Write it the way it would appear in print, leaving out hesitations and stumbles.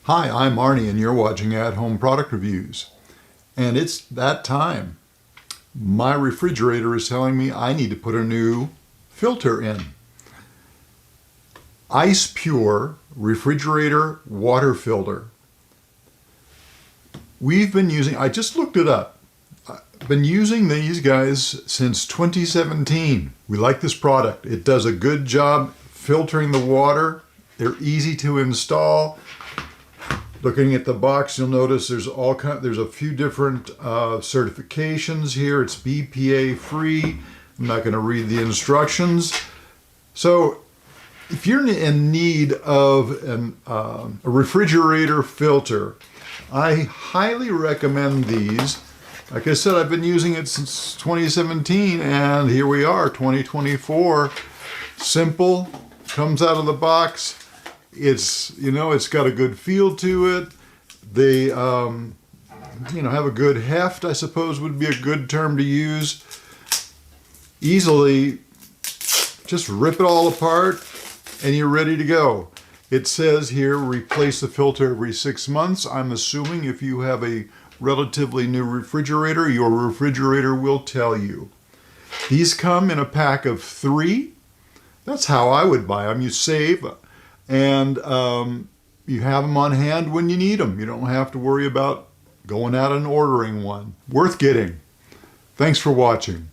Hi, I'm Arnie and you're watching At Home Product Reviews. And it's that time. My refrigerator is telling me I need to put a new filter in. Ice Pure refrigerator water filter. We've been using, I just looked it up. I've been using these guys since 2017. We like this product. It does a good job filtering the water. They're easy to install. Looking at the box, you'll notice there's a few different certifications here. It's BPA free. I'm not going to read the instructions. So if you're in need of a refrigerator filter, I highly recommend these. Like I said, I've been using it since 2017, and here we are, 2024. Simple, comes out of the box. It's got a good feel to it. They have a good heft, I suppose would be a good term to use. Easily just rip it all apart and you're ready to go. It says here replace the filter every 6 months. I'm assuming if you have a relatively new refrigerator, your refrigerator will tell you. These come in a pack of 3. That's how I would buy them. You save. And you have them on hand when you need them. You don't have to worry about going out and ordering one. Worth getting. Thanks for watching.